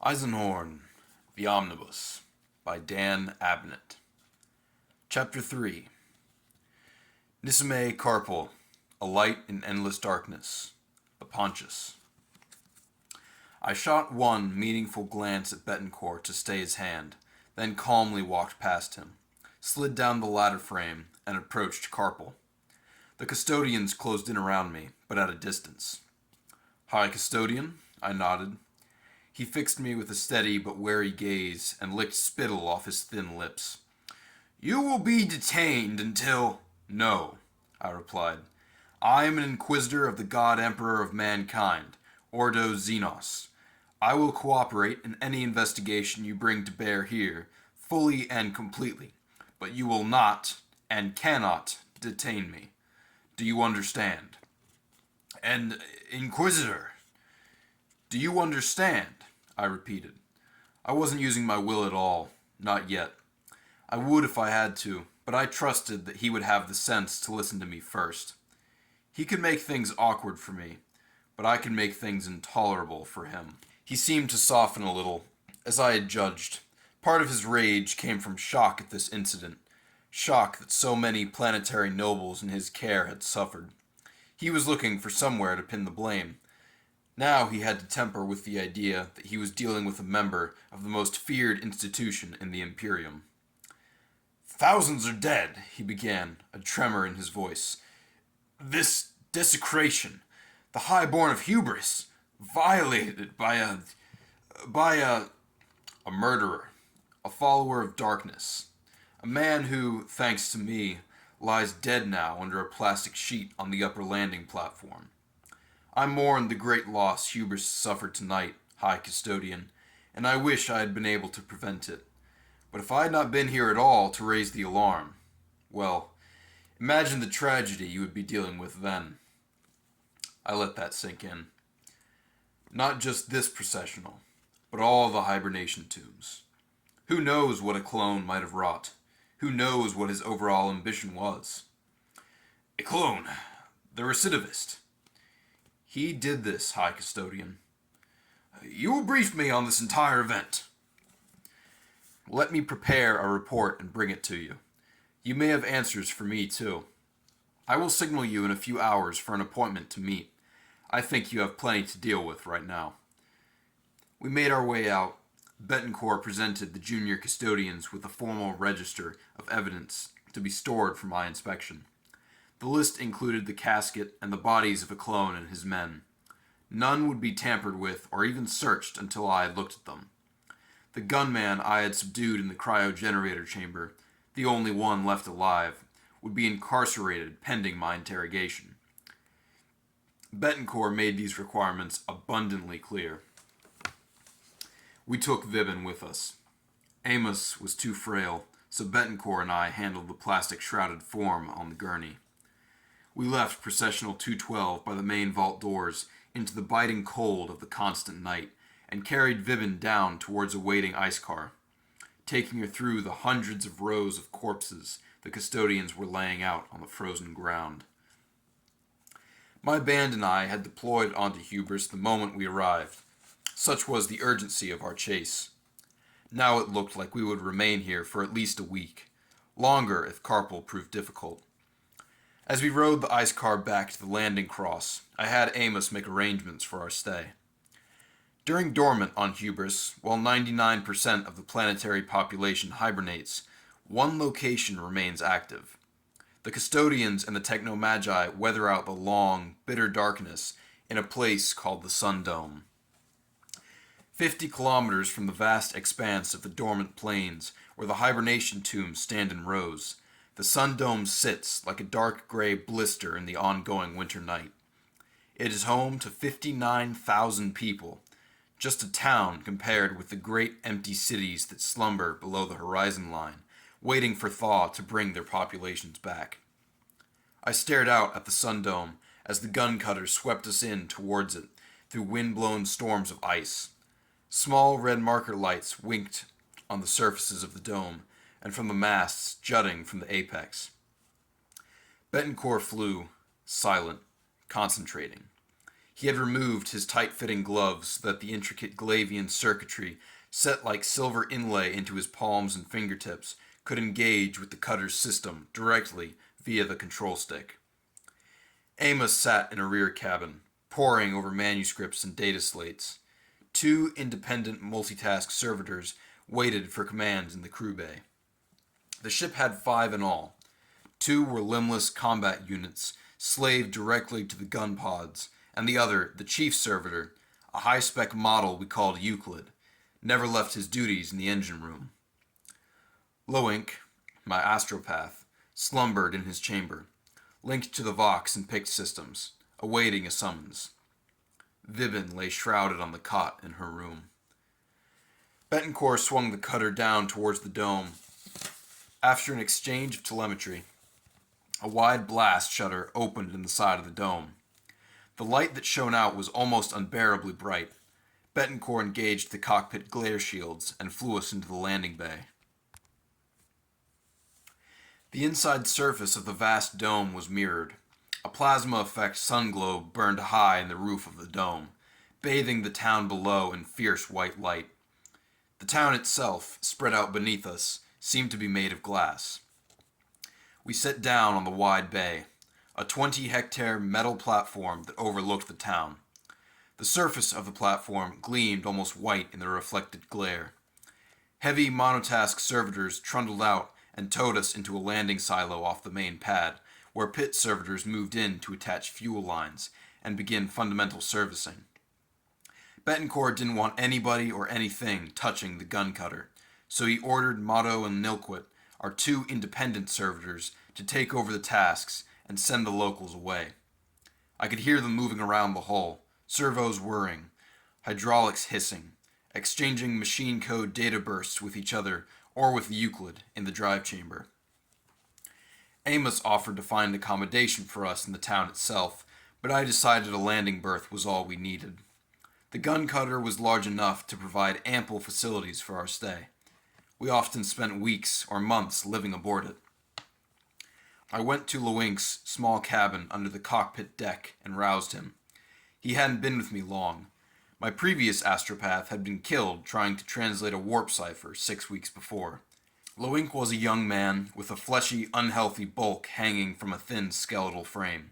Eisenhorn, the Omnibus, by Dan Abnett. Chapter 3. Nisame Carpal, A Light in Endless Darkness, the Pontius. I shot one meaningful glance at Betancourt to stay his hand, then calmly walked past him, slid down the ladder frame, and approached Carpal. The custodians closed in around me, but at a distance. "Hi, custodian," I nodded. He fixed me with a steady but wary gaze and licked spittle off his thin lips. "You will be detained until—" "No," I replied. "I am an inquisitor of the God Emperor of mankind, Ordo Xenos. I will cooperate in any investigation you bring to bear here, fully and completely, but you will not, and cannot, detain me. Do you understand?" "An inquisitor? Do you understand?" I repeated. I wasn't using my will at all, not yet. I would if I had to, but I trusted that he would have the sense to listen to me first. He could make things awkward for me, but I could make things intolerable for him. He seemed to soften a little, as I had judged. Part of his rage came from shock at this incident, shock that so many planetary nobles in his care had suffered. He was looking for somewhere to pin the blame. Now he had to temper with the idea that he was dealing with a member of the most feared institution in the Imperium. "Thousands are dead," he began, a tremor in his voice. "This desecration, the highborn of hubris, violated by a murderer, a follower of darkness, a man who, thanks to me, lies dead now under a plastic sheet on the upper landing platform. I mourn the great loss hubris suffered tonight, High Custodian, and I wish I had been able to prevent it. But if I had not been here at all to raise the alarm, well, imagine the tragedy you would be dealing with then." I let that sink in. Not just this processional, but all the hibernation tombs. Who knows what a clone might have wrought? Who knows what his overall ambition was? "A clone, the recidivist. He did this, High Custodian. You will brief me on this entire event." "Let me prepare a report and bring it to you. You may have answers for me, too. I will signal you in a few hours for an appointment to meet. I think you have plenty to deal with right now." We made our way out. Betancourt presented the junior custodians with a formal register of evidence to be stored for my inspection. The list included the casket and the bodies of a clone and his men. None would be tampered with or even searched until I had looked at them. The gunman I had subdued in the cryogenerator chamber, the only one left alive, would be incarcerated pending my interrogation. Betancourt made these requirements abundantly clear. We took Vibin with us. Amos was too frail, so Betancourt and I handled the plastic-shrouded form on the gurney. We left Processional 212 by the main vault doors into the biting cold of the constant night and carried Vibin down towards a waiting ice car, taking her through the hundreds of rows of corpses the custodians were laying out on the frozen ground. My band and I had deployed onto Hubris the moment we arrived. Such was the urgency of our chase. Now it looked like we would remain here for at least a week, longer if Carpal proved difficult. As we rode the ice car back to the landing cross, I had Amos make arrangements for our stay. During dormant on Hubris, while 99% of the planetary population hibernates, one location remains active. The custodians and the techno-magi weather out the long, bitter darkness in a place called the Sun Dome. 50 kilometers from the vast expanse of the dormant plains, where the hibernation tombs stand in rows, the Sun Dome sits like a dark gray blister in the ongoing winter night. It is home to 59,000 people, just a town compared with the great empty cities that slumber below the horizon line, waiting for thaw to bring their populations back. I stared out at the Sun Dome as the gun cutters swept us in towards it through wind-blown storms of ice. Small red marker lights winked on the surfaces of the dome and from the masts jutting from the apex. Betancourt flew, silent, concentrating. He had removed his tight-fitting gloves so that the intricate Glavian circuitry, set like silver inlay into his palms and fingertips, could engage with the cutter's system directly via the control stick. Amos sat in a rear cabin, poring over manuscripts and data slates. 2 independent multitask servitors waited for commands in the crew bay. The ship had 5 in all. 2 were limbless combat units, slaved directly to the gun pods, and the other, the chief servitor, a high-spec model we called Euclid, never left his duties in the engine room. Loink, my astropath, slumbered in his chamber, linked to the Vox and Pict systems, awaiting a summons. Vibin lay shrouded on the cot in her room. Betancourt swung the cutter down towards the dome. After an exchange of telemetry, a wide blast shutter opened in the side of the dome. The light that shone out was almost unbearably bright. Betancourt engaged the cockpit glare shields and flew us into the landing bay. The inside surface of the vast dome was mirrored. A plasma effect sun globe burned high in the roof of the dome, bathing the town below in fierce white light. The town itself, spread out beneath us, seemed to be made of glass. We sat down on the wide bay, a 20-hectare metal platform that overlooked the town. The surface of the platform gleamed almost white in the reflected glare. Heavy monotask servitors trundled out and towed us into a landing silo off the main pad, where pit servitors moved in to attach fuel lines and begin fundamental servicing. Betancourt didn't want anybody or anything touching the gun cutter, so he ordered Motto and Nilquit, our 2 independent servitors, to take over the tasks and send the locals away. I could hear them moving around the hull, servos whirring, hydraulics hissing, exchanging machine code data bursts with each other or with Euclid in the drive chamber. Amos offered to find accommodation for us in the town itself, but I decided a landing berth was all we needed. The gun cutter was large enough to provide ample facilities for our stay. We often spent weeks or months living aboard it. I went to Loink's small cabin under the cockpit deck and roused him. He hadn't been with me long. My previous astropath had been killed trying to translate a warp cipher 6 weeks before. Loink was a young man with a fleshy, unhealthy bulk hanging from a thin skeletal frame,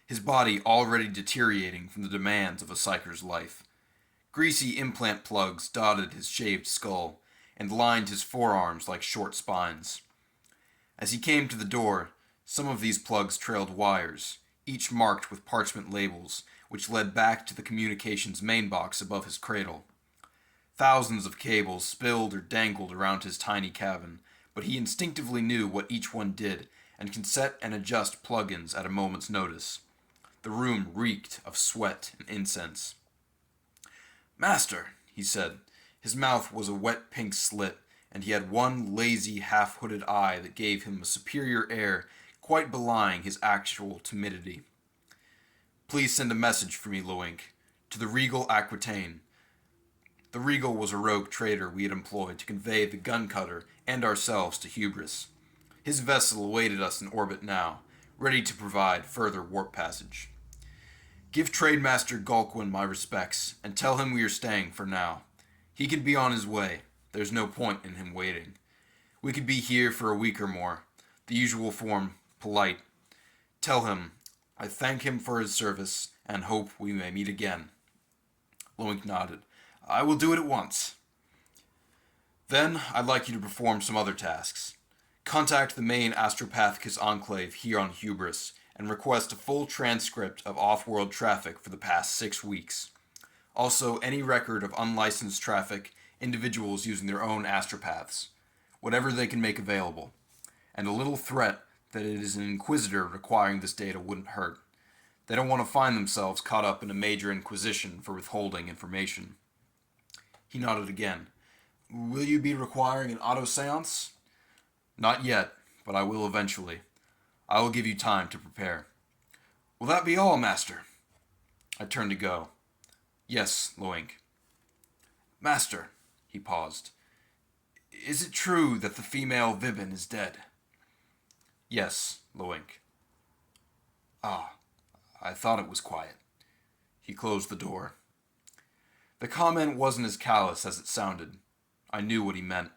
his body already deteriorating from the demands of a psyker's life. Greasy implant plugs dotted his shaved skull and lined his forearms like short spines. As he came to the door, some of these plugs trailed wires, each marked with parchment labels, which led back to the communications main box above his cradle. Thousands of cables spilled or dangled around his tiny cabin, but he instinctively knew what each one did and could set and adjust plugins at a moment's notice. The room reeked of sweat and incense. "Master," he said. His mouth was a wet pink slit, and he had one lazy, half-hooded eye that gave him a superior air quite belying his actual timidity. "Please send a message for me, Loink, to the Regal Aquitaine." The Regal was a rogue trader we had employed to convey the gun cutter and ourselves to Hubris. His vessel awaited us in orbit now, ready to provide further warp passage. "Give Trademaster Gulquin my respects, and tell him we are staying for now. He can be on his way. There's no point in him waiting. We could be here for a week or more. The usual form, polite. Tell him I thank him for his service and hope we may meet again." Loink nodded. "I will do it at once." "Then I'd like you to perform some other tasks. Contact the main Astropathicus Enclave here on Hubris and request a full transcript of off-world traffic for the past 6 weeks. Also, any record of unlicensed traffic, individuals using their own astropaths, whatever they can make available. And a little threat that it is an Inquisitor requiring this data wouldn't hurt. They don't want to find themselves caught up in a major inquisition for withholding information." He nodded again. "Will you be requiring an auto seance?" "Not yet, but I will eventually. I will give you time to prepare." "Will that be all, Master?" I turned to go. "Yes, Loink." "Master," he paused, "is it true that the female Vibin is dead?" "Yes, Loink." "Ah, I thought it was quiet." He closed the door. The comment wasn't as callous as it sounded. I knew what he meant,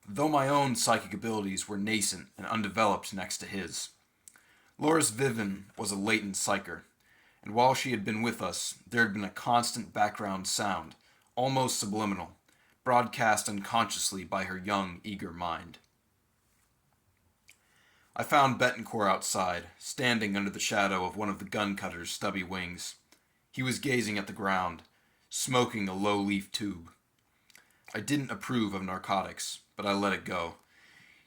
though my own psychic abilities were nascent and undeveloped next to his. Loris Viven was a latent psyker, and while she had been with us, there had been a constant background sound, almost subliminal, broadcast unconsciously by her young, eager mind. I found Betancourt outside, standing under the shadow of one of the gun cutter's stubby wings. He was gazing at the ground, smoking a low-leaf tube. I didn't approve of narcotics, but I let it go.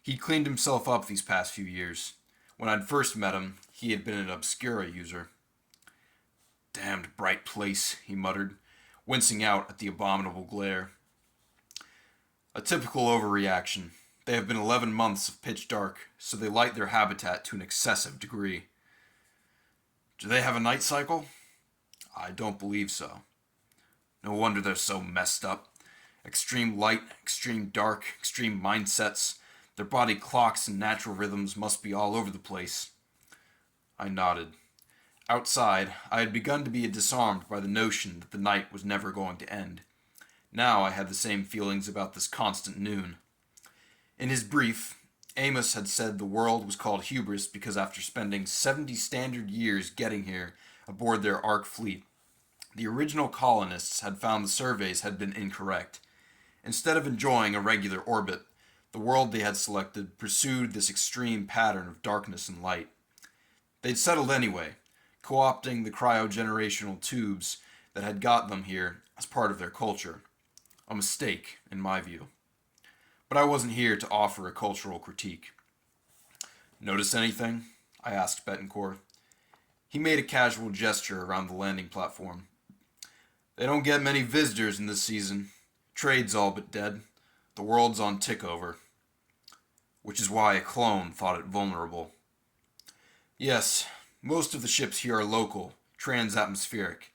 He'd cleaned himself up these past few years. When I'd first met him, he had been an Obscura user. "Damned bright place," he muttered, wincing out at the abominable glare. "A typical overreaction. They have been 11 months of pitch dark, so they light their habitat to an excessive degree." "Do they have a night cycle?" "I don't believe so." "No wonder they're so messed up. Extreme light, extreme dark, extreme mindsets. Their body clocks and natural rhythms must be all over the place." I nodded. Outside, I had begun to be disarmed by the notion that the night was never going to end. Now I had the same feelings about this constant noon. In his brief, Amos had said the world was called hubris because after spending 70 standard years getting here aboard their Ark fleet, the original colonists had found the surveys had been incorrect. Instead of enjoying a regular orbit, the world they had selected pursued this extreme pattern of darkness and light. They'd settled anyway, co-opting the cryogenerational tubes that had got them here as part of their culture. A mistake, in my view. But I wasn't here to offer a cultural critique. "Notice anything?" I asked Betancourt. He made a casual gesture around the landing platform. "They don't get many visitors in this season. Trade's all but dead. The world's on tick-over." "Which is why a clone thought it vulnerable." "Yes, most of the ships here are local, trans-atmospheric.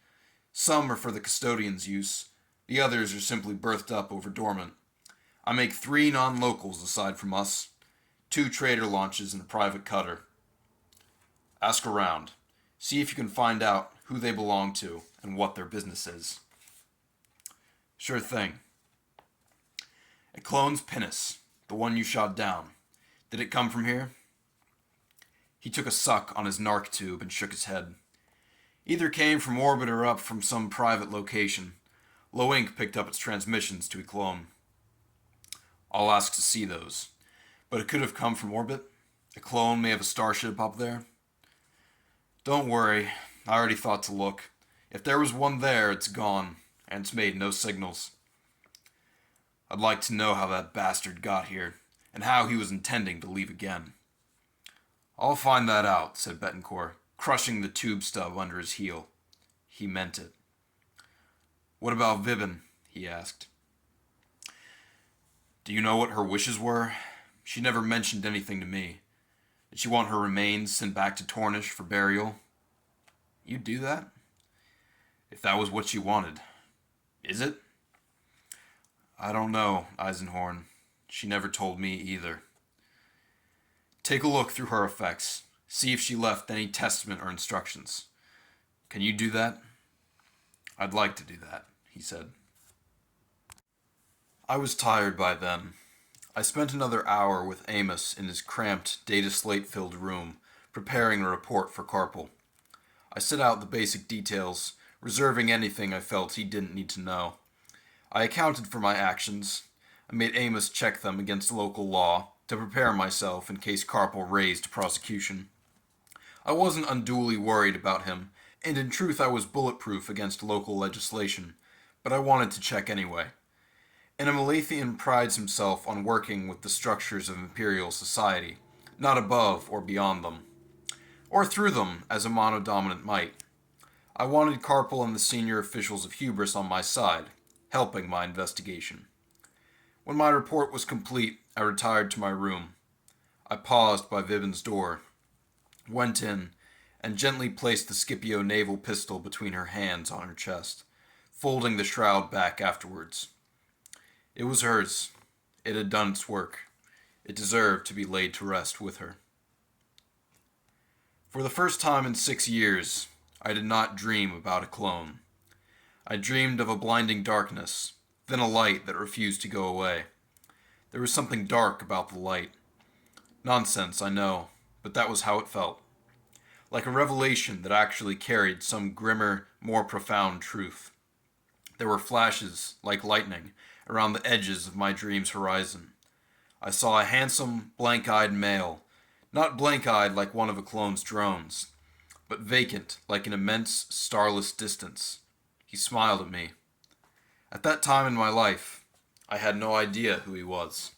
Some are for the custodians' use. The others are simply berthed up over dormant. I make 3 non-locals aside from us. 2 trader launches and a private cutter. Ask around. See if you can find out who they belong to and what their business is." "Sure thing." "A clone's pinnace, the one you shot down. Did it come from here?" He took a suck on his narc tube and shook his head. "Either came from orbit or up from some private location. Low Inc. picked up its transmissions to a clone." "I'll ask to see those. But it could have come from orbit? A clone may have a starship up there?" "Don't worry. I already thought to look. If there was one there, it's gone, and it's made no signals." "I'd like to know how that bastard got here, and how he was intending to leave again." "I'll find that out," said Betancourt, crushing the tube stub under his heel. He meant it. "What about Viven?" he asked. "Do you know what her wishes were? She never mentioned anything to me. Did she want her remains sent back to Tornish for burial?" "You'd do that?" "If that was what she wanted." "Is it?" "I don't know, Eisenhorn. She never told me either." "Take a look through her effects. See if she left any testament or instructions. Can you do that?" "I'd like to do that," he said. I was tired by then. I spent another hour with Amos in his cramped, data slate-filled room, preparing a report for Carpel. I set out the basic details, reserving anything I felt he didn't need to know. I accounted for my actions. I made Amos check them against local law to prepare myself in case Carpel raised prosecution. I wasn't unduly worried about him, and in truth I was bulletproof against local legislation, but I wanted to check anyway. An Amalathian prides himself on working with the structures of imperial society, not above or beyond them, or through them as a monodominant might. I wanted Carpel and the senior officials of Hubris on my side, helping my investigation. When my report was complete, I retired to my room. I paused by Viven's door, went in, and gently placed the Scipio naval pistol between her hands on her chest, folding the shroud back afterwards. It was hers. It had done its work. It deserved to be laid to rest with her. For the first time in 6 years, I did not dream about a clone. I dreamed of a blinding darkness, then a light that refused to go away. There was something dark about the light. Nonsense, I know, but that was how it felt. Like a revelation that actually carried some grimmer, more profound truth. There were flashes, like lightning, around the edges of my dream's horizon. I saw a handsome, blank-eyed male, not blank-eyed like one of a clone's drones, but vacant like an immense, starless distance. He smiled at me. At that time in my life, I had no idea who he was.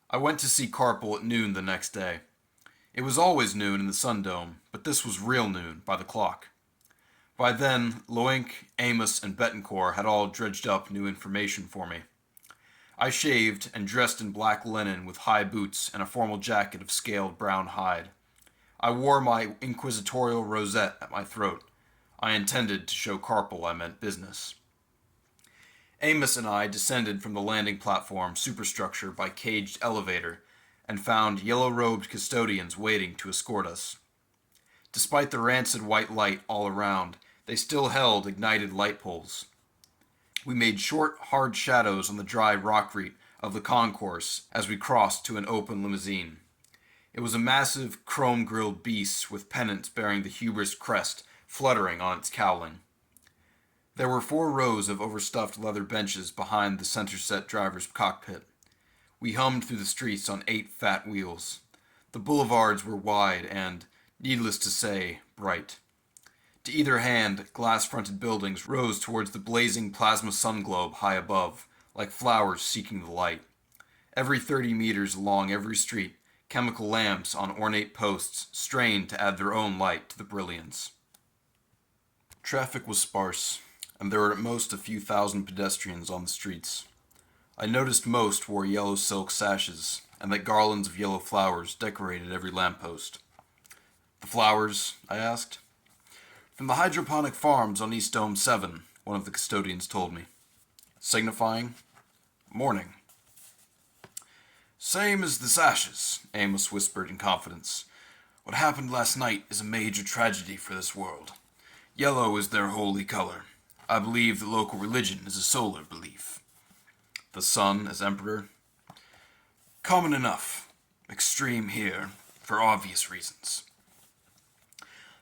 I went to see Carpel at noon the next day. It was always noon in the Sun Dome, but this was real noon by the clock. By then, Loink, Amos, and Betancourt had all dredged up new information for me. I shaved and dressed in black linen with high boots and a formal jacket of scaled brown hide. I wore my inquisitorial rosette at my throat. I intended to show Carpel I meant business. Amos and I descended from the landing platform superstructure by caged elevator and found yellow-robed custodians waiting to escort us. Despite the rancid white light all around, they still held ignited light poles. We made short, hard shadows on the dry rockreat of the concourse as we crossed to an open limousine. It was a massive, chrome-grilled beast with pennants bearing the hubris crest fluttering on its cowling. There were 4 rows of overstuffed leather benches behind the center-set driver's cockpit. We hummed through the streets on 8 fat wheels. The boulevards were wide and, needless to say, bright. To either hand, glass-fronted buildings rose towards the blazing plasma sun globe high above, like flowers seeking the light. Every 30 meters along every street, chemical lamps on ornate posts strained to add their own light to the brilliance. Traffic was sparse, and there were at most a few thousand pedestrians on the streets. I noticed most wore yellow silk sashes, and that garlands of yellow flowers decorated every lamppost. "The flowers?" I asked. "From the hydroponic farms on East Dome 7, one of the custodians told me. Signifying morning. "Same as the sashes," Amos whispered in confidence. "What happened last night is a major tragedy for this world. Yellow is their holy color. I believe the local religion is a solar belief." "The sun as emperor?" "Common enough. Extreme here, for obvious reasons."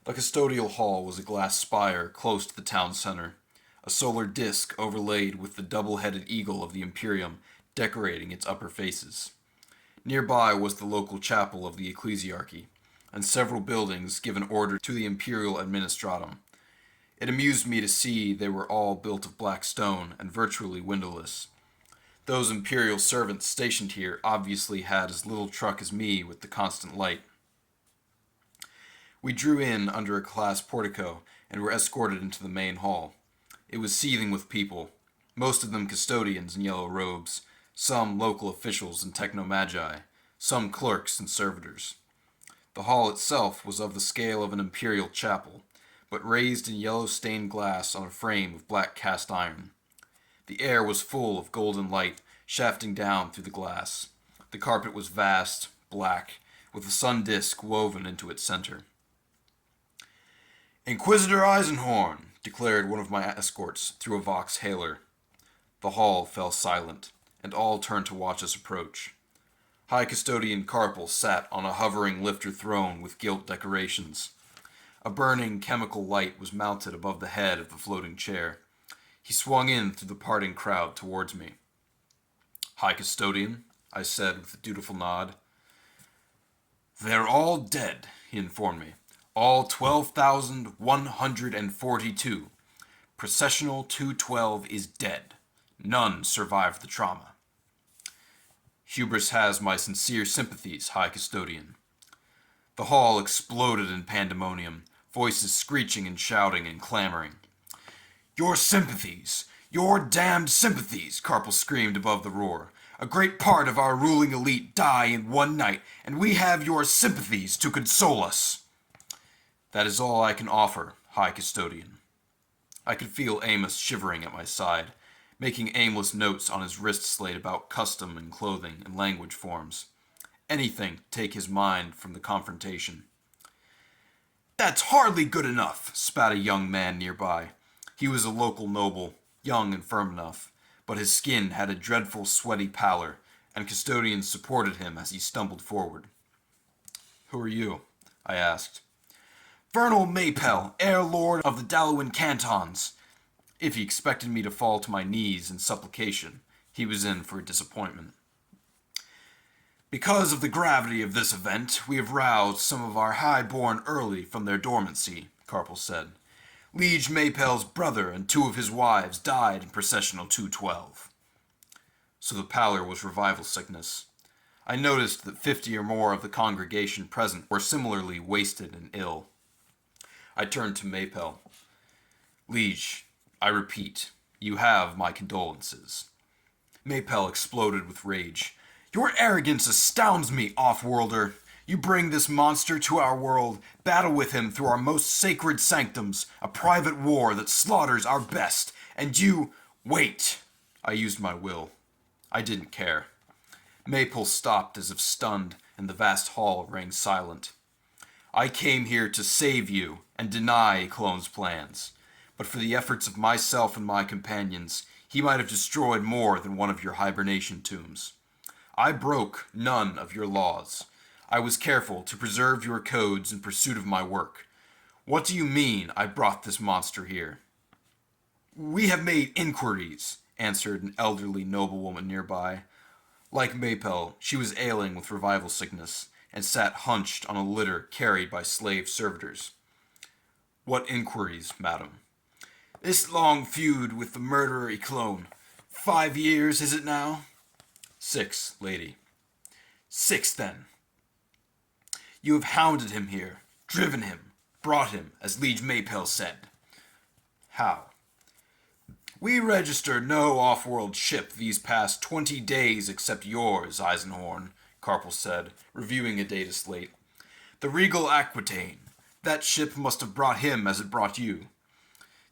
The custodial hall was a glass spire close to the town center, a solar disk overlaid with the double-headed eagle of the Imperium decorating its upper faces. Nearby was the local chapel of the ecclesiarchy, and several buildings given order to the imperial administratum. It amused me to see they were all built of black stone and virtually windowless. Those imperial servants stationed here obviously had as little truck as me with the constant light. We drew in under a glass portico and were escorted into the main hall. It was seething with people, most of them custodians in yellow robes, some local officials and technomagi, some clerks and servitors. The hall itself was of the scale of an imperial chapel, but raised in yellow stained glass on a frame of black cast iron. The air was full of golden light shafting down through the glass. The carpet was vast, black, with a sun disk woven into its center. "Inquisitor Eisenhorn," declared one of my escorts through a Vox hailer. The hall fell silent, and all turned to watch us approach. High Custodian Carpel sat on a hovering lifter throne with gilt decorations. A burning chemical light was mounted above the head of the floating chair. He swung in through the parting crowd towards me. "High Custodian," I said with a dutiful nod. "They're all dead," he informed me. "All 12,142. Processional 212 is dead. None survived the trauma." "Hubris has my sincere sympathies, High Custodian." The hall exploded in pandemonium, voices screeching and shouting and clamoring. "Your sympathies! Your damned sympathies!" Carpel screamed above the roar. "A great part of our ruling elite die in one night, and we have your sympathies to console us." "That is all I can offer, High Custodian." I could feel Amos shivering at my side, making aimless notes on his wrist slate about custom and clothing and language forms. Anything to take his mind from the confrontation. That's hardly good enough, spat a young man nearby. He was a local noble, young and firm enough, but his skin had a dreadful sweaty pallor, and custodians supported him as he stumbled forward. Who are you? I asked. Vernal Maypel, heir lord of the Dalawan cantons. If he expected me to fall to my knees in supplication, he was in for a disappointment. Because of the gravity of this event, we have roused some of our high-born early from their dormancy, Carpal said. Liege Maypel's brother and 2 of his wives died in processional 212. So the pallor was revival sickness. I noticed that 50 or more of the congregation present were similarly wasted and ill. I turned to Maypel. Liege, I repeat, you have my condolences. Maypel exploded with rage. Your arrogance astounds me, off-worlder. You bring this monster to our world, battle with him through our most sacred sanctums, a private war that slaughters our best, and you... Wait! I used my will. I didn't care. Maypel stopped as if stunned, and the vast hall rang silent. I came here to save you and deny Clone's plans. But for the efforts of myself and my companions, he might have destroyed more than one of your hibernation tombs. I broke none of your laws. I was careful to preserve your codes in pursuit of my work. What do you mean I brought this monster here? We have made inquiries, answered an elderly noblewoman nearby. Like Maypel, she was ailing with revival sickness, and sat hunched on a litter carried by slave servitors. What inquiries, madam? This long feud with the murderer Clone. 5 years, is it now? 6, lady. 6, then. You have hounded him here, driven him, brought him, as Liege Maypel said. How? We registered no off-world ship these past 20 days except yours, Eisenhorn, Carpal said, reviewing a data slate. The Regal Aquitaine. That ship must have brought him as it brought you.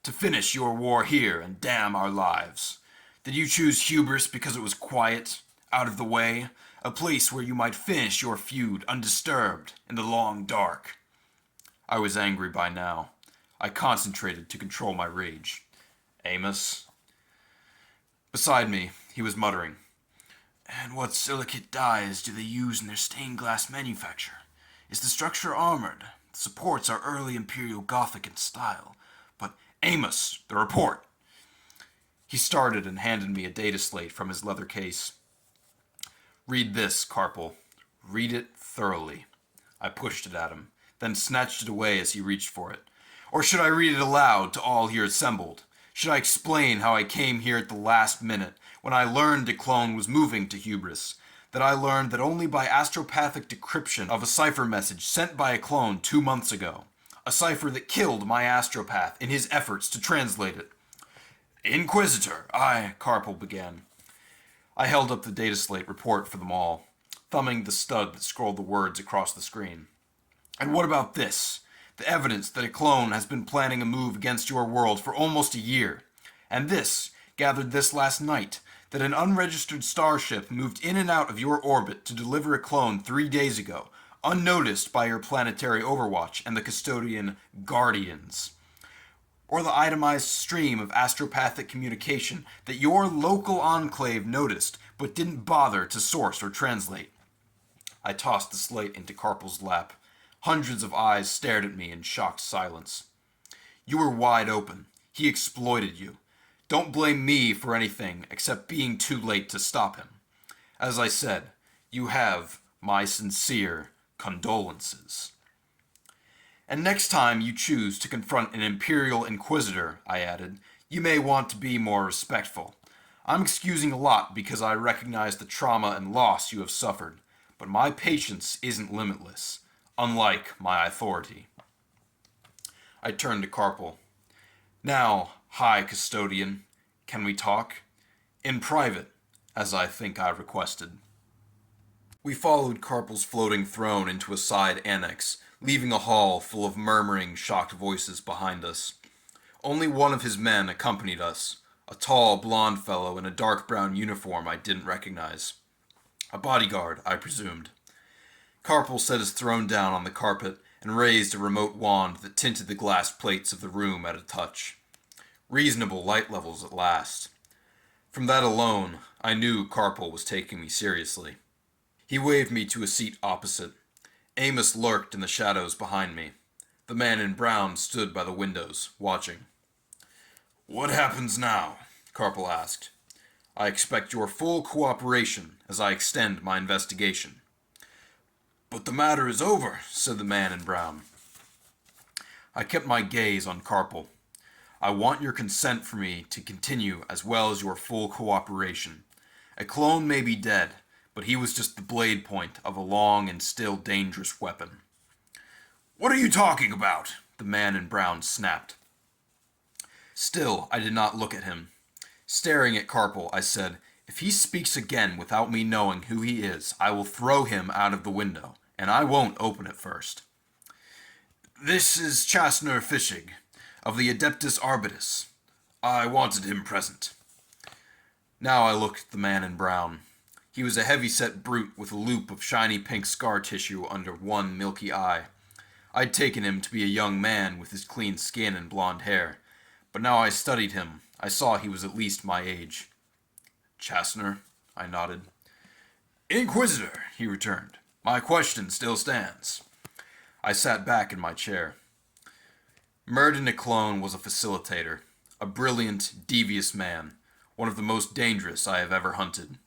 To finish your war here and damn our lives. Did you choose Hubris because it was quiet, out of the way, a place where you might finish your feud undisturbed in the long dark? I was angry by now. I concentrated to control my rage. Amos? Beside me, he was muttering. And what silicate dyes do they use in their stained glass manufacture? Is the structure armored? The supports are early Imperial Gothic in style. But Amos, the report! He started and handed me a data slate from his leather case. Read this, Carpal. Read it thoroughly. I pushed it at him, then snatched it away as he reached for it. Or should I read it aloud to all here assembled? Should I explain how I came here at the last minute, when I learned a clone was moving to Hubris, that I learned that only by astropathic decryption of a cipher message sent by a clone 2 months ago, a cipher that killed my astropath in his efforts to translate it. Inquisitor, Carpal began. I held up the data slate report for them all, thumbing the stud that scrolled the words across the screen. And what about this? The evidence that a clone has been planning a move against your world for almost a year. And this, gathered this last night, that an unregistered starship moved in and out of your orbit to deliver a clone 3 days ago, unnoticed by your planetary overwatch and the custodian Guardians. Or the itemized stream of astropathic communication that your local enclave noticed but didn't bother to source or translate. I tossed the slate into Carpal's lap. Hundreds of eyes stared at me in shocked silence. You were wide open. He exploited you. Don't blame me for anything except being too late to stop him. As I said, you have my sincere condolences. And next time you choose to confront an Imperial Inquisitor, I added, you may want to be more respectful. I'm excusing a lot because I recognize the trauma and loss you have suffered, but my patience isn't limitless, unlike my authority. I turned to Carpal. Now, High Custodian, can we talk? In private, as I think I requested. We followed Carpal's floating throne into a side annex, leaving a hall full of murmuring, shocked voices behind us. Only one of his men accompanied us, a tall, blond fellow in a dark brown uniform I didn't recognize. A bodyguard, I presumed. Carpal set his throne down on the carpet and raised a remote wand that tinted the glass plates of the room at a touch. Reasonable light levels at last. From that alone, I knew Carpel was taking me seriously. He waved me to a seat opposite. Amos lurked in the shadows behind me. The man in brown stood by the windows, watching. "What happens now?" Carpel asked. "I expect your full cooperation as I extend my investigation." "But the matter is over," said the man in brown. I kept my gaze on Carpel. "I want your consent for me to continue as well as your full cooperation. A clone may be dead, but he was just the blade point of a long and still dangerous weapon." "What are you talking about?" the man in brown snapped. Still, I did not look at him. Staring at Carpel, I said, "If he speaks again without me knowing who he is, I will throw him out of the window, and I won't open it first." "This is Chasner Fishig, of the Adeptus Arbitus. I wanted him present." Now I looked at the man in brown. He was a heavy-set brute with a loop of shiny pink scar tissue under one milky eye. I'd taken him to be a young man with his clean skin and blonde hair, but now I studied him. I saw he was at least my age. "Chasner," I nodded. "Inquisitor," he returned. "My question still stands." I sat back in my chair. Murden Clone was a facilitator, a brilliant, devious man, one of the most dangerous I have ever hunted.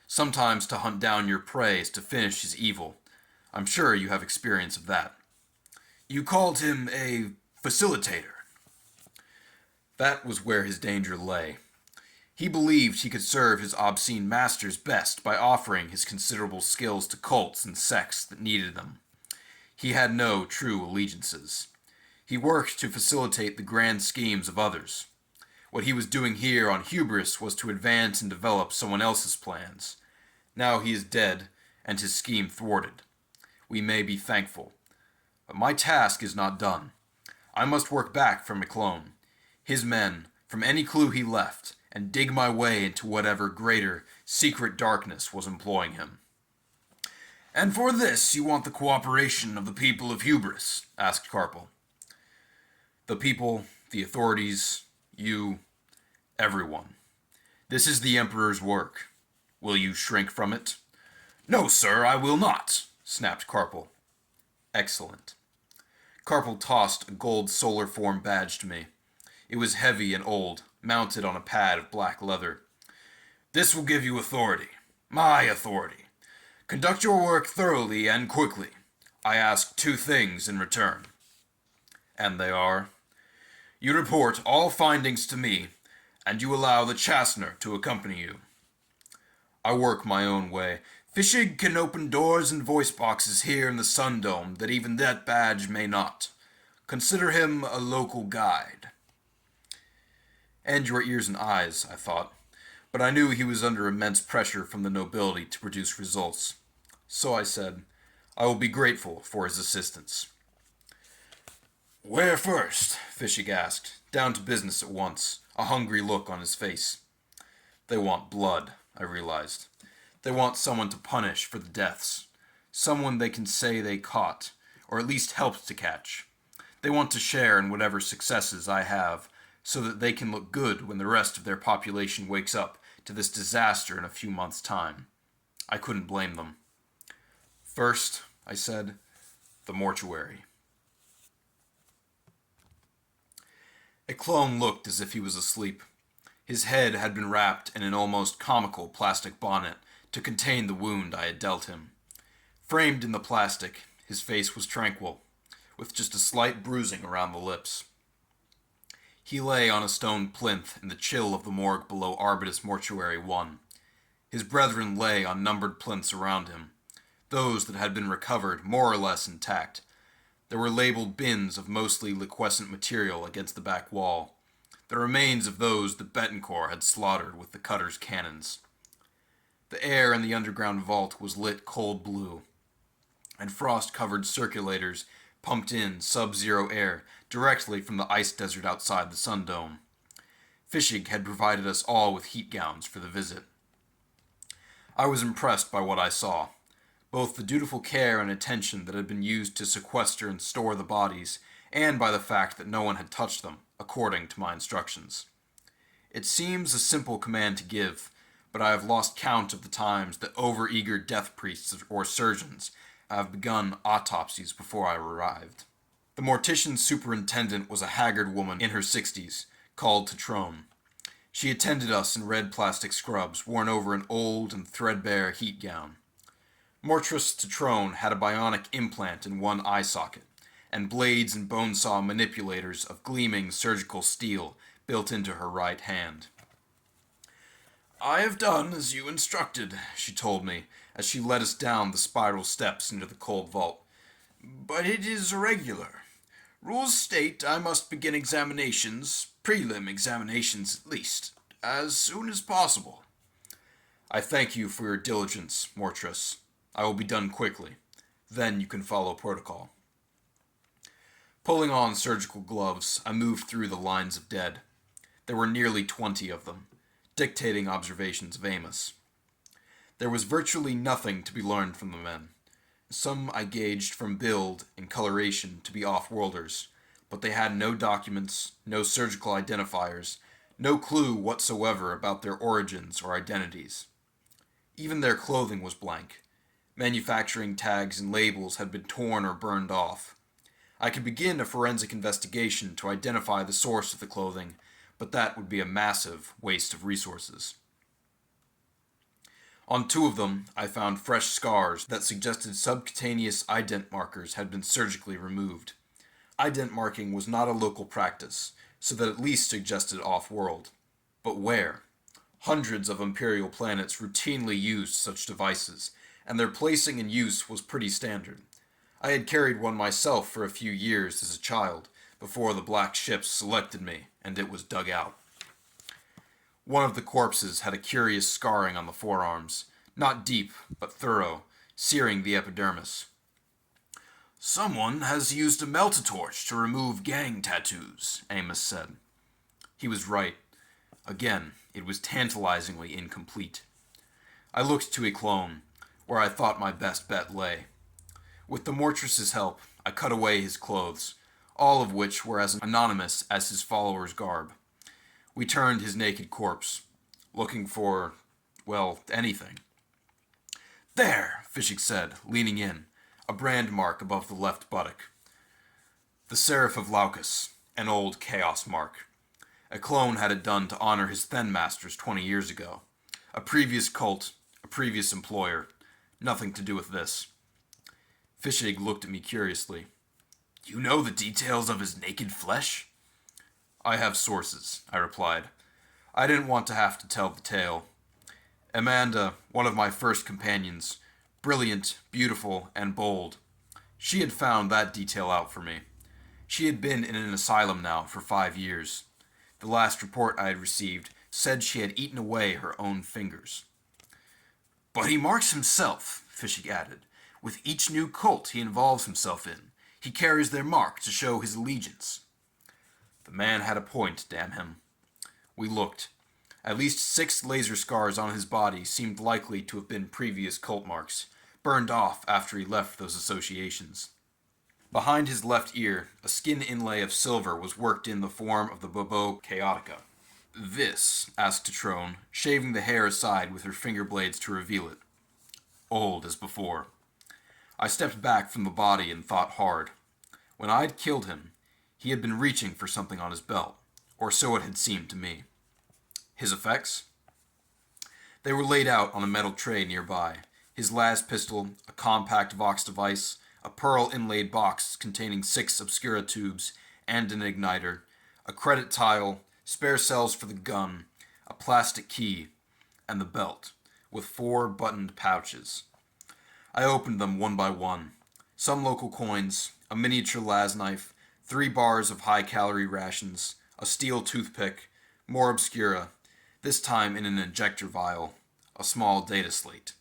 Sometimes to hunt down your prey is to finish his evil. I'm sure you have experience of that. "You called him a facilitator." That was where his danger lay. He believed he could serve his obscene masters best by offering his considerable skills to cults and sects that needed them. He had no true allegiances. He worked to facilitate the grand schemes of others. What he was doing here on Hubris was to advance and develop someone else's plans. Now he is dead, and his scheme thwarted. We may be thankful. But my task is not done. I must work back for McClone, his men, from any clue he left, and dig my way into whatever greater, secret darkness was employing him. "And for this you want the cooperation of the people of Hubris?" asked Carpel. "The people, the authorities, you, everyone. This is the Emperor's work. Will you shrink from it?" "No, sir, I will not," snapped Carpel. "Excellent." Carpel tossed a gold solar form badge to me. It was heavy and old, mounted on a pad of black leather. "This will give you authority. My authority. Conduct your work thoroughly and quickly. I ask 2 things in return." "And they are?" "You report all findings to me, and you allow the Chasner to accompany you." "I work my own way. Fishig can open doors and voice boxes here in the Sun Dome that even that badge may not. Consider him a local guide." "And your ears and eyes," I thought, but I knew he was under immense pressure from the nobility to produce results. So I said, "I will be grateful for his assistance." "Where first?" Fishig asked, down to business at once, a hungry look on his face. They want blood, I realized. They want someone to punish for the deaths. Someone they can say they caught, or at least helped to catch. They want to share in whatever successes I have, so that they can look good when the rest of their population wakes up to this disaster in a few months' time. I couldn't blame them. "First," I said, "the mortuary." A clone looked as if he was asleep. His head had been wrapped in an almost comical plastic bonnet to contain the wound I had dealt him. Framed in the plastic, his face was tranquil, with just a slight bruising around the lips. He lay on a stone plinth in the chill of the morgue below Arbitus Mortuary 1. His brethren lay on numbered plinths around him, those that had been recovered more or less intact. There were labeled bins of mostly liquescent material against the back wall, the remains of those that Betancourt had slaughtered with the cutter's cannons. The air in the underground vault was lit cold blue, and frost-covered circulators pumped in sub-zero air directly from the ice desert outside the Sun Dome. Fishig had provided us all with heat gowns for the visit. I was impressed by what I saw. both the dutiful care and attention that had been used to sequester and store the bodies, and by the fact that no one had touched them, according to my instructions. It seems a simple command to give, but I have lost count of the times that over-eager death priests or surgeons have begun autopsies before I arrived. The mortician superintendent was a haggard woman in her 60s, called Tatrone. She attended us in red plastic scrubs, worn over an old and threadbare heat gown. Mortress Tatrone had a bionic implant in one eye socket, and blades and bone saw manipulators of gleaming surgical steel built into her right hand. "I have done as you instructed," she told me, as she led us down the spiral steps into the cold vault. "But it is irregular. Rules state I must begin examinations, prelim examinations at least, as soon as possible." "I thank you for your diligence, Mortress. I will be done quickly. Then you can follow protocol." Pulling on surgical gloves, I moved through the lines of dead. There were nearly 20 of them, dictating observations of Amos. There was virtually nothing to be learned from the men. Some I gauged from build and coloration to be off-worlders, but they had no documents, no surgical identifiers, no clue whatsoever about their origins or identities. Even their clothing was blank. Manufacturing tags and labels had been torn or burned off. I could begin a forensic investigation to identify the source of the clothing, but that would be a massive waste of resources. On 2 of them, I found fresh scars that suggested subcutaneous ident markers had been surgically removed. Ident marking was not a local practice, so that at least suggested off-world. But where? Hundreds of Imperial planets routinely used such devices, and their placing and use was pretty standard. I had carried one myself for a few years as a child, before the black ships selected me, and it was dug out. One of the corpses had a curious scarring on the forearms, not deep, but thorough, searing the epidermis. "Someone has used a melta-torch to remove gang tattoos," Amos said. He was right. Again, it was tantalizingly incomplete. I looked to a clone, where I thought my best bet lay. With the Mortress's help, I cut away his clothes, all of which were as anonymous as his followers' garb. We turned his naked corpse, looking for, well, anything. "There," Fishik said, leaning in, a brand mark above the left buttock. The Seraph of Laucus, an old chaos mark. A clone had it done to honor his Then masters 20 years ago. A previous cult, a previous employer. Nothing to do with this. Fishig looked at me curiously. "You know the details of his naked flesh?" "I have sources," I replied. I didn't want to have to tell the tale. Amanda, one of my first companions, brilliant, beautiful, and bold. She had found that detail out for me. She had been in an asylum now for 5 years. The last report I had received said she had eaten away her own fingers. "But he marks himself," Fishig added. "With each new cult he involves himself in, he carries their mark to show his allegiance." The man had a point, damn him. We looked. At least 6 laser scars on his body seemed likely to have been previous cult marks, burned off after he left those associations. Behind his left ear, a skin inlay of silver was worked in the form of the Bobo Chaotica. "This?" asked Tatrone, shaving the hair aside with her finger blades to reveal it. Old as before. I stepped back from the body and thought hard. When I'd killed him, he had been reaching for something on his belt, or so it had seemed to me. His effects? They were laid out on a metal tray nearby. His las pistol, a compact Vox device, a pearl-inlaid box containing 6 Obscura tubes and an igniter, a credit tile, spare cells for the gun, a plastic key, and the belt, with 4 buttoned pouches. I opened them one by one. Some local coins, a miniature las knife, 3 bars of high-calorie rations, a steel toothpick, more Obscura, this time in an injector vial, a small data slate.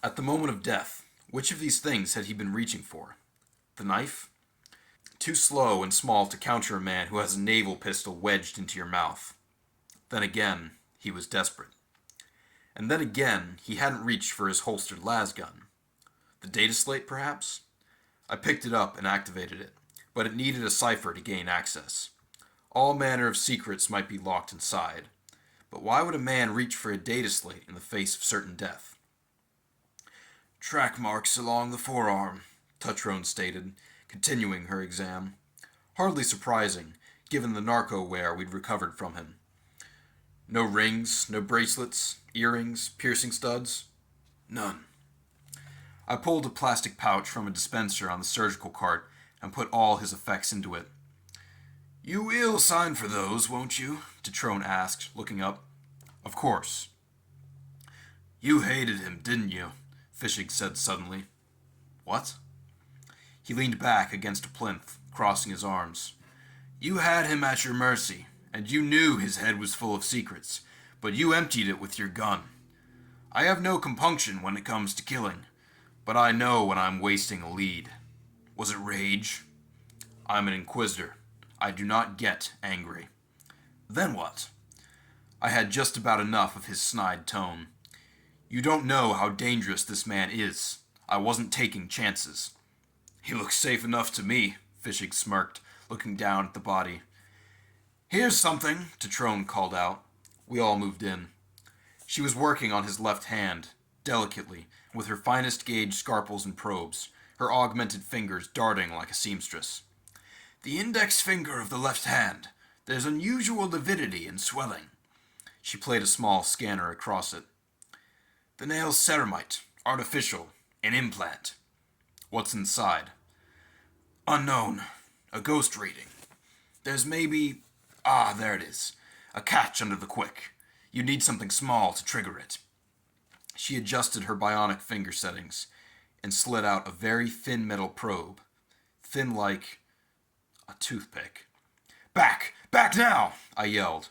At the moment of death, which of these things had he been reaching for? The knife? Too slow and small to counter a man who has a naval pistol wedged into your mouth. Then again, he was desperate. And then again, he hadn't reached for his holstered las gun. The data slate, perhaps? I picked it up and activated it, but it needed a cipher to gain access. All manner of secrets might be locked inside, but why would a man reach for a data slate in the face of certain death? Track marks along the forearm, Tutrone stated, continuing her exam. Hardly surprising, given the narco-wear we'd recovered from him. No rings, no bracelets, earrings, piercing studs? None. I pulled a plastic pouch from a dispenser on the surgical cart and put all his effects into it. You will sign for those, won't you? Tutrone asked, looking up. Of course. You hated him, didn't you? Fishig said suddenly. What? He leaned back against a plinth, crossing his arms. You had him at your mercy, and you knew his head was full of secrets, but you emptied it with your gun. I have no compunction when it comes to killing, but I know when I'm wasting a lead. Was it rage? I'm an inquisitor. I do not get angry. Then what? I had just about enough of his snide tone. You don't know how dangerous this man is. I wasn't taking chances. He looks safe enough to me, Fishig smirked, looking down at the body. Here's something, Tutrone called out. We all moved in. She was working on his left hand, delicately, with her finest gauge scalpels and probes, her augmented fingers darting like a seamstress. The index finger of the left hand. There's unusual lividity and swelling. She played a small scanner across it. The nail's ceramite, artificial, an implant. What's inside? Unknown. A ghost reading. There's maybe... there it is. A catch under the quick. You need something small to trigger it. She adjusted her bionic finger settings and slid out a very thin metal probe. Thin like a toothpick. Back! Back now! I yelled.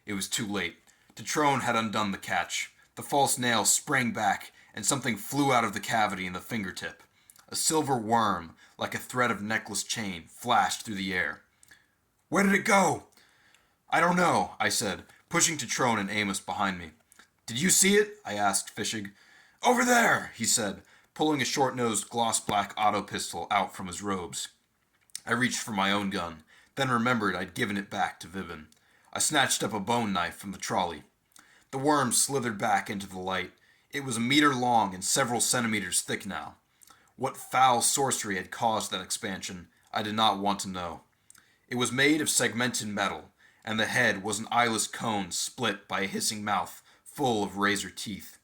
It was too late. Tutrone had undone the catch. The false nail sprang back, and something flew out of the cavity in the fingertip. A silver worm, like a thread of necklace chain, flashed through the air. Where did it go? I don't know, I said, pushing Tutrone and Amos behind me. Did you see it? I asked Fishig. Over there, he said, pulling a short-nosed gloss-black auto pistol out from his robes. I reached for my own gun, then remembered I'd given it back to Vivin. I snatched up a bone knife from the trolley. The worm slithered back into the light. It was a meter long and several centimeters thick now. What foul sorcery had caused that expansion, I did not want to know. It was made of segmented metal, and the head was an eyeless cone split by a hissing mouth full of razor teeth.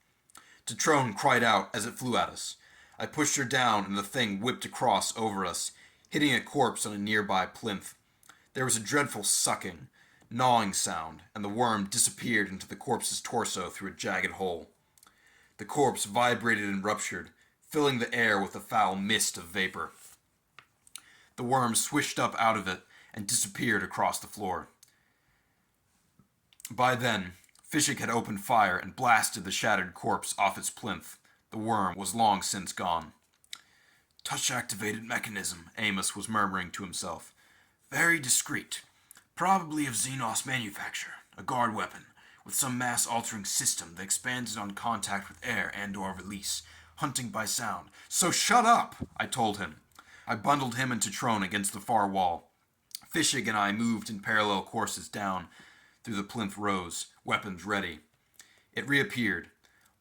Tutrone cried out as it flew at us. I pushed her down, and the thing whipped across over us, hitting a corpse on a nearby plinth. There was a dreadful sucking, gnawing sound, and the worm disappeared into the corpse's torso through a jagged hole. The corpse vibrated and ruptured, filling the air with a foul mist of vapor. The worm swished up out of it and disappeared across the floor. By then, Fishig had opened fire and blasted the shattered corpse off its plinth. The worm was long since gone. Touch-activated mechanism, Amos was murmuring to himself. Very discreet. Probably of Xenos manufacture, a guard weapon, with some mass-altering system that expands it on contact with air and or release, hunting by sound. So shut up, I told him. I bundled him and Tutrone against the far wall. Fishig and I moved in parallel courses down through the plinth rows, weapons ready. It reappeared.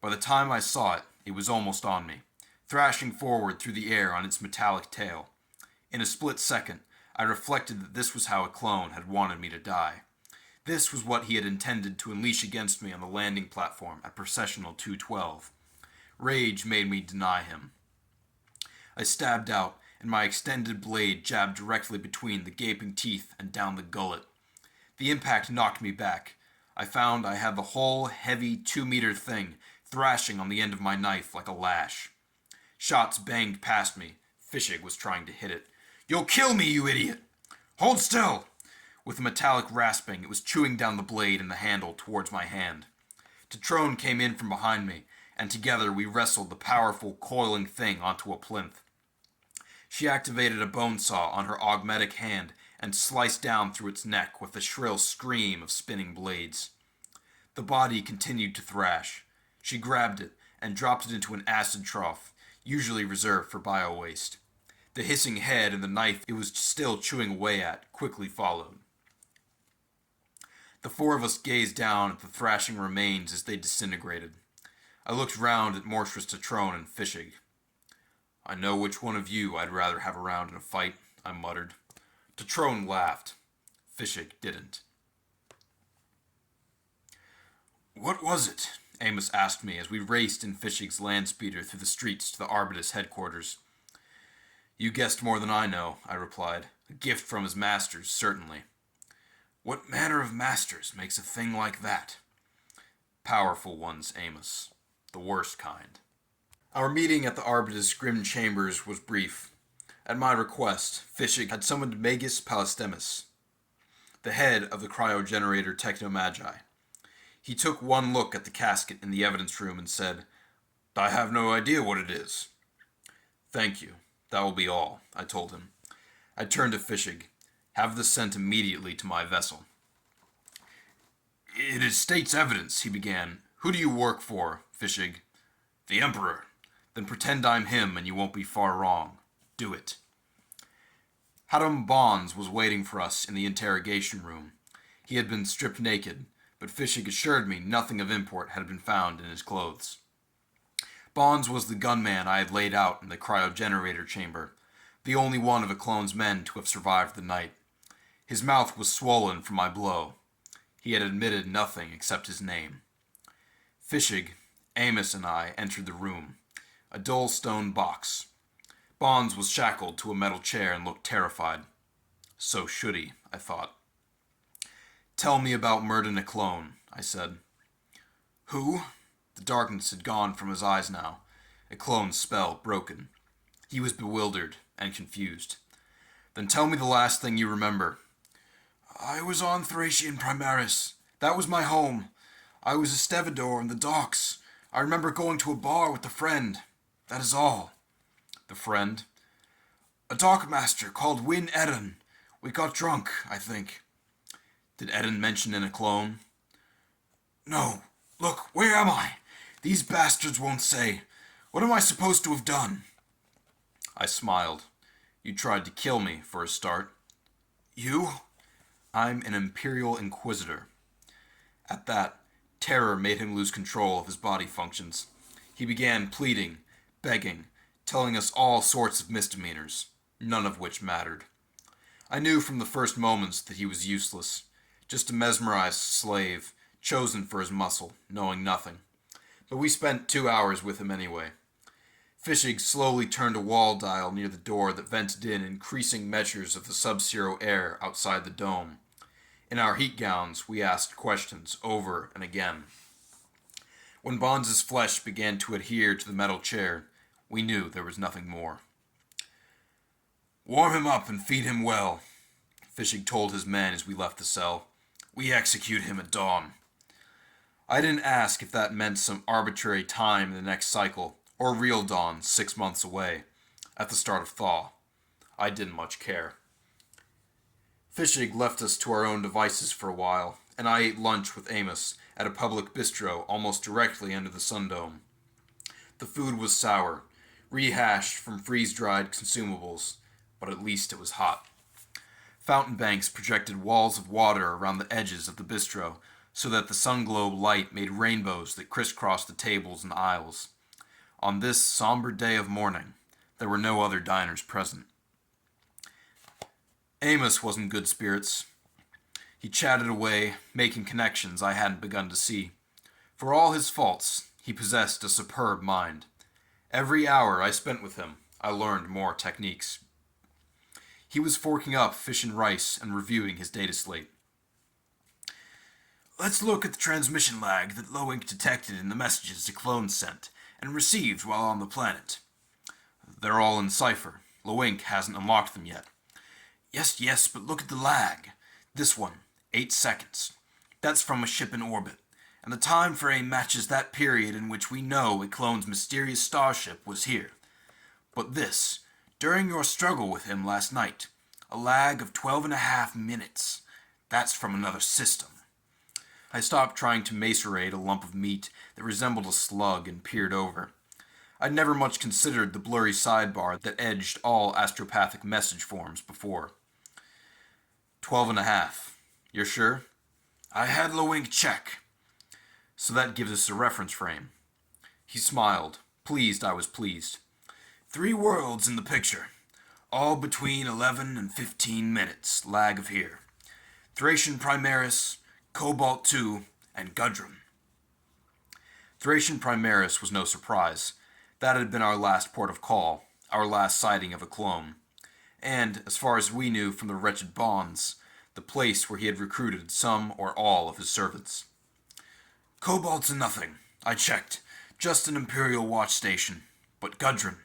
By the time I saw it, it was almost on me, thrashing forward through the air on its metallic tail. In a split second, I reflected that this was how a clone had wanted me to die. This was what he had intended to unleash against me on the landing platform at Processional 212. Rage made me deny him. I stabbed out, and my extended blade jabbed directly between the gaping teeth and down the gullet. The impact knocked me back. I found I had the whole heavy 2-meter thing thrashing on the end of my knife like a lash. Shots banged past me. Fishig was trying to hit it. You'll kill me, you idiot! Hold still! With a metallic rasping, it was chewing down the blade and the handle towards my hand. Tutrone came in from behind me, and together we wrestled the powerful, coiling thing onto a plinth. She activated a bone saw on her augmetic hand and sliced down through its neck with a shrill scream of spinning blades. The body continued to thrash. She grabbed it and dropped it into an acid trough, usually reserved for bio-waste. The hissing head and the knife it was still chewing away at quickly followed. The four of us gazed down at the thrashing remains as they disintegrated. I looked round at Mortress, Tatrone, and Fishig. "I know which one of you I'd rather have around in a fight," I muttered. Tatrone laughed. Fishig didn't. "What was it?" Amos asked me as we raced in Fishig's land speeder through the streets to the Arbutus headquarters. "You guessed more than I know," I replied. "A gift from his masters, certainly." "What manner of masters makes a thing like that?" "Powerful ones, Amos. The worst kind." Our meeting at the Arbutus grim chambers was brief. At my request, Fishig had summoned Magus Palastemus, the head of the cryogenerator Technomagi. He took one look at the casket in the evidence room and said, "I have no idea what it is." "Thank you. That will be all," I told him. I turned to Fishig. "Have this sent immediately to my vessel." "It is state's evidence," he began. "Who do you work for, Fishig?" "The Emperor." "Then pretend I'm him and you won't be far wrong. Do it." Hadam Bonds was waiting for us in the interrogation room. He had been stripped naked, but Fishig assured me nothing of import had been found in his clothes. Bonds was the gunman I had laid out in the cryogenerator chamber, the only one of a clone's men to have survived the night. His mouth was swollen from my blow. He had admitted nothing except his name. Fishig, Amos, and I entered the room, a dull stone box. Bonds was shackled to a metal chair and looked terrified. So should he, I thought. "Tell me about Murden a clone," I said. "Who?" The darkness had gone from his eyes now, a clone's spell broken. He was bewildered and confused. "Then tell me the last thing you remember." "I was on Thracian Primaris. That was my home. I was a stevedore in the docks. I remember going to a bar with a friend. That is all." "The friend?" "A dockmaster called Win Eden. We got drunk, I think." "Did Eden mention in a clone?" "No. Look, where am I? These bastards won't say. What am I supposed to have done?" I smiled. "You tried to kill me, for a start." "You?" "I'm an Imperial Inquisitor." At that, terror made him lose control of his body functions. He began pleading, begging, telling us all sorts of misdemeanors, none of which mattered. I knew from the first moments that he was useless, just a mesmerized slave, chosen for his muscle, knowing nothing. But we spent 2 hours with him anyway. Fishig slowly turned a wall dial near the door that vented in increasing measures of the sub-zero air outside the dome. In our heat gowns, we asked questions over and again. When Bonds' flesh began to adhere to the metal chair, we knew there was nothing more. "Warm him up and feed him well," Fishig told his men as we left the cell. "We execute him at dawn." I didn't ask if that meant some arbitrary time in the next cycle, or real dawn 6 months away, at the start of thaw. I didn't much care. Fishig left us to our own devices for a while, and I ate lunch with Amos at a public bistro almost directly under the Sundome. The food was sour, rehashed from freeze-dried consumables, but at least it was hot. Fountain banks projected walls of water around the edges of the bistro, so that the sun-globe light made rainbows that crisscrossed the tables and aisles. On this somber day of mourning, there were no other diners present. Amos was in good spirits. He chatted away, making connections I hadn't begun to see. For all his faults, he possessed a superb mind. Every hour I spent with him, I learned more techniques. He was forking up fish and rice and reviewing his data slate. "Let's look at the transmission lag that Loink detected in the messages the clones sent and received while on the planet." "They're all in cipher. Loink hasn't unlocked them yet." Yes, but look at the lag. This one, 8 seconds. That's from a ship in orbit, and the time frame matches that period in which we know a clone's mysterious starship was here. But this, during your struggle with him last night, a lag of 12.5 minutes. That's from another system." I stopped trying to macerate a lump of meat that resembled a slug and peered over. I'd never much considered the blurry sidebar that edged all astropathic message forms before. 12.5. You're sure? I had Lowink check. So that gives us a reference frame. He smiled. Pleased I was pleased. 3 worlds in the picture. All between 11 and 15 minutes, lag of here. Thracian Primaris, Cobalt II, and Gudrun. Thracian Primaris was no surprise. That had been our last port of call, our last sighting of a clone. And, as far as we knew from the wretched bonds, the place where he had recruited some or all of his servants. Cobalt's a nothing. I checked. Just an Imperial watch station. But Gudrun.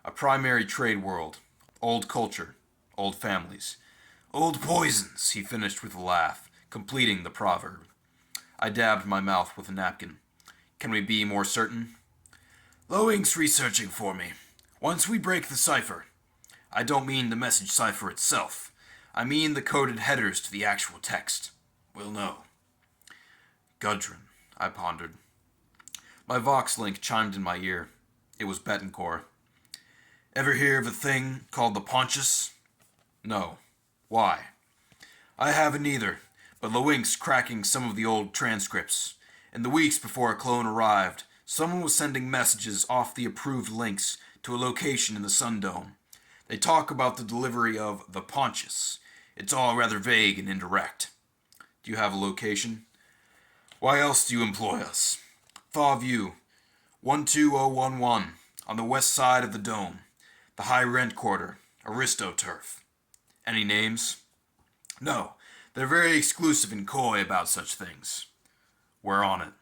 A primary trade world. Old culture. Old families. Old poisons, he finished with a laugh, completing the proverb. I dabbed my mouth with a napkin. Can we be more certain? Lowink's researching for me. Once we break the cipher. I don't mean the message cipher itself. I mean the coded headers to the actual text. We'll know. Gudrun, I pondered. My Vox link chimed in my ear. It was Betancourt. Ever hear of a thing called the Pontius? No. Why? I haven't either, but Lowink's cracking some of the old transcripts. In the weeks before a clone arrived, someone was sending messages off the approved links to a location in the Sundome. They talk about the delivery of the Pontius. It's all rather vague and indirect. Do you have a location? Why else do you employ us? Thaw View, 12011, on the west side of the dome. The High Rent Quarter, Aristoturf. Any names? No, they're very exclusive and coy about such things. We're on it.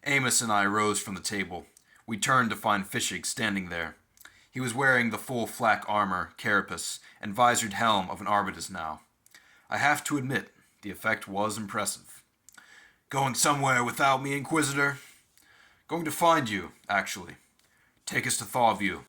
Amos and I rose from the table. We turned to find Fischig standing there. He was wearing the full flak armor, carapace, and visored helm of an arbutus now. I have to admit, the effect was impressive. Going somewhere without me, Inquisitor? Going to find you, actually. Take us to Thawview.